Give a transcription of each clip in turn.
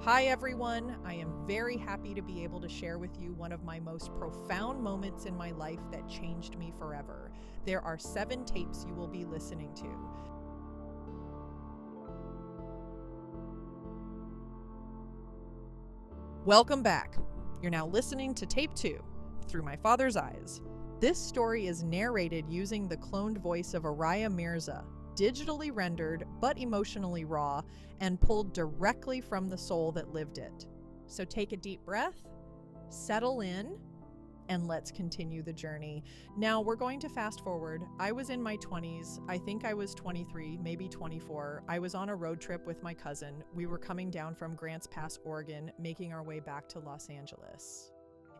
Hi everyone, I am very happy to be able to share with you one of my most profound moments in my life that changed me forever. There are 7 tapes you will be listening to. Welcome back. You're now listening to tape 2, Through My Father's Eyes. This story is narrated using the cloned voice of Oriah Mirza, digitally rendered but emotionally raw, and pulled directly from the soul that lived it. So take a deep breath, settle in, and let's continue the journey. Now we're going to fast forward. I was in my 20s. I think I was 23, maybe 24. I was on a road trip with my cousin. We were coming down from Grants Pass, Oregon, making our way back to Los Angeles.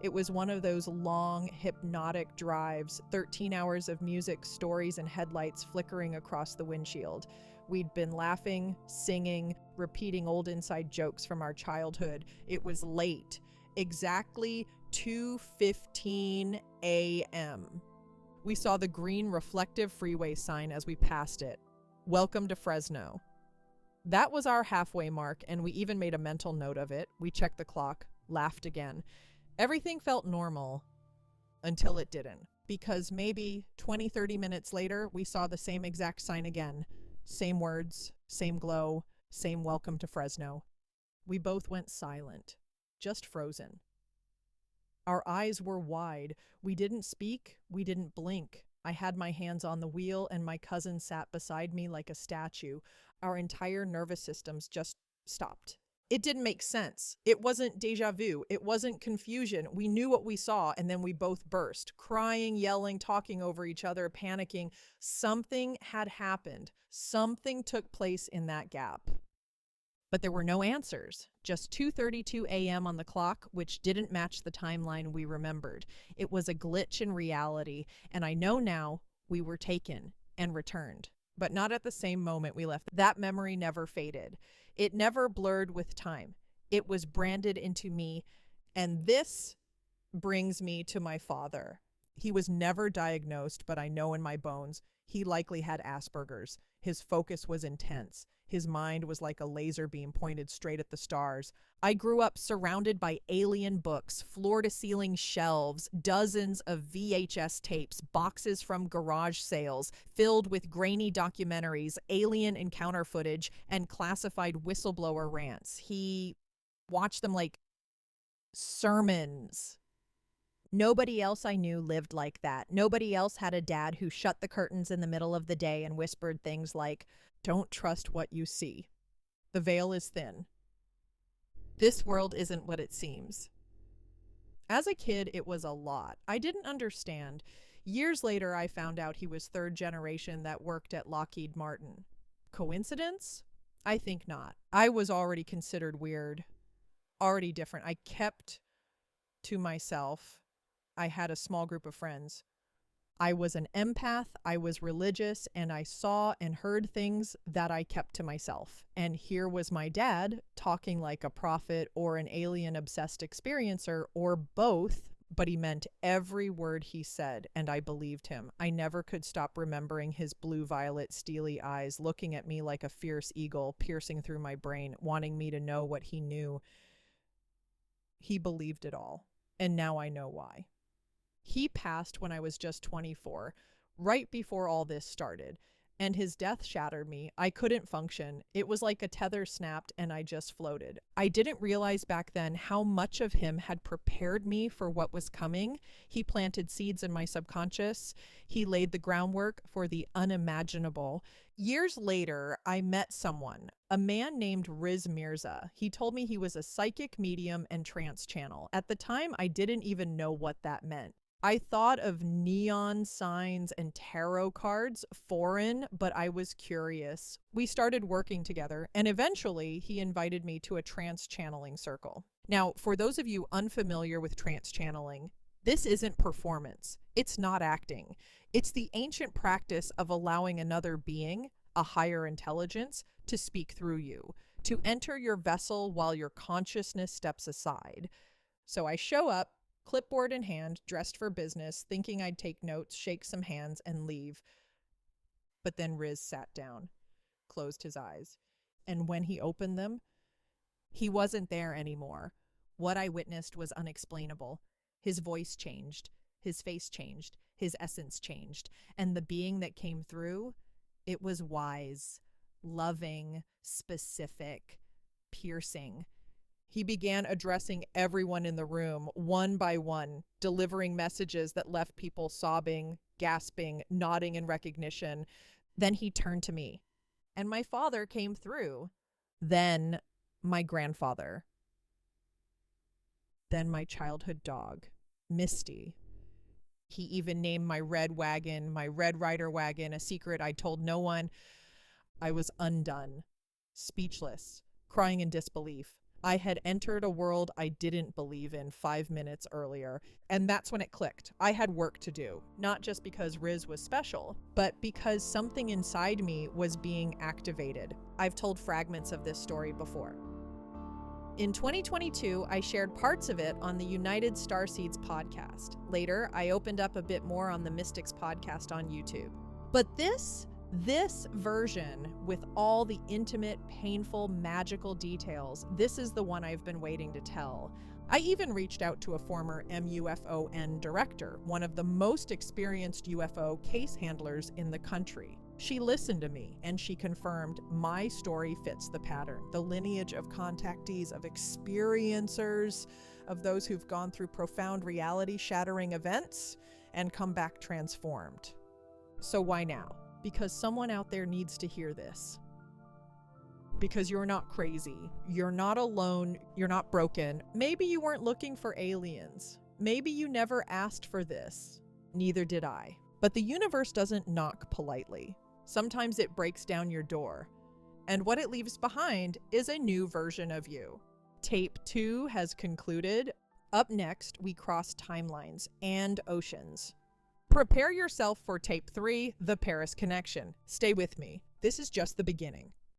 It was one of those long, hypnotic drives, 13 hours of music, stories, and headlights flickering across the windshield. We'd been laughing, singing, repeating old inside jokes from our childhood. It was late, exactly 2:15 a.m. We saw the green reflective freeway sign as we passed it. Welcome to Fresno. That was our halfway mark, and we even made a mental note of it. We checked the clock, laughed again. Everything felt normal until it didn't, because maybe 20-30 minutes later, we saw the same exact sign again. Same words, same glow, same welcome to Fresno. We both went silent, just frozen. Our eyes were wide. We didn't speak, we didn't blink. I had my hands on the wheel and my cousin sat beside me like a statue. Our entire nervous systems just stopped. It didn't make sense. It wasn't deja vu. It wasn't confusion. We knew what we saw, and then we both burst, crying, yelling, talking over each other, panicking. Something had happened. Something took place in that gap. But there were no answers. Just 2:32 a.m. on the clock, which didn't match the timeline we remembered. It was a glitch in reality, and I know now we were taken and returned. But not at the same moment we left. That memory never faded. It never blurred with time. It was branded into me, and this brings me to my father. He was never diagnosed, but I know in my bones he likely had Asperger's. His focus was intense. His mind was like a laser beam pointed straight at the stars. I grew up surrounded by alien books, floor-to-ceiling shelves, dozens of VHS tapes, boxes from garage sales, filled with grainy documentaries, alien encounter footage, and classified whistleblower rants. He watched them like sermons. Nobody else I knew lived like that. Nobody else had a dad who shut the curtains in the middle of the day and whispered things like, "Don't trust what you see. The veil is thin. This world isn't what it seems." As a kid, it was a lot. I didn't understand. Years later, I found out he was 3rd generation that worked at Lockheed Martin. Coincidence? I think not. I was already considered weird, already different. I kept to myself. I had a small group of friends. I was an empath, I was religious, and I saw and heard things that I kept to myself. And here was my dad talking like a prophet or an alien-obsessed experiencer, or both, but he meant every word he said, and I believed him. I never could stop remembering his blue-violet steely eyes looking at me like a fierce eagle, piercing through my brain, wanting me to know what he knew. He believed it all, and now I know why. He passed when I was just 24, right before all this started, and his death shattered me. I couldn't function. It was like a tether snapped and I just floated. I didn't realize back then how much of him had prepared me for what was coming. He planted seeds in my subconscious. He laid the groundwork for the unimaginable. Years later, I met someone, a man named Oriah Mirza. He told me he was a psychic medium and trance channel. At the time, I didn't even know what that meant. I thought of neon signs and tarot cards, foreign, but I was curious. We started working together, and eventually he invited me to a trance channeling circle. Now, for those of you unfamiliar with trance channeling, this isn't performance. It's not acting. It's the ancient practice of allowing another being, a higher intelligence, to speak through you, to enter your vessel while your consciousness steps aside. So I show up, clipboard in hand, dressed for business, thinking I'd take notes, shake some hands, and leave. But then Riz sat down, closed his eyes, and when he opened them, He wasn't there anymore. What I witnessed was unexplainable. His voice changed, his face changed, his essence changed, and the being that came through, it was wise, loving, specific, piercing. He began addressing everyone in the room, one by one, delivering messages that left people sobbing, gasping, nodding in recognition. Then he turned to me, and my father came through. Then my grandfather. Then my childhood dog, Misty. He even named my red wagon, my Red Ryder wagon, a secret I told no one. I was undone, speechless, crying in disbelief. I had entered a world I didn't believe in 5 minutes earlier, and that's when it clicked. I had work to do, not just because Riz was special, but because something inside me was being activated. I've told fragments of this story before. In 2022, I shared parts of it on the United Starseeds podcast. Later, I opened up a bit more on the Mystics podcast on YouTube. But this version, with all the intimate, painful, magical details, this is the one I've been waiting to tell. I even reached out to a former MUFON director, one of the most experienced UFO case handlers in the country. She listened to me, and she confirmed my story fits the pattern. The lineage of contactees, of experiencers, of those who've gone through profound reality-shattering events and come back transformed. So why now? Because someone out there needs to hear this. Because you're not crazy. You're not alone. You're not broken. Maybe you weren't looking for aliens. Maybe you never asked for this. Neither did I. But the universe doesn't knock politely. Sometimes it breaks down your door. And what it leaves behind is a new version of you. Tape 2 has concluded. Up next, we cross timelines and oceans. Prepare yourself for Tape 3, The Paris Connection. Stay with me. This is just the beginning.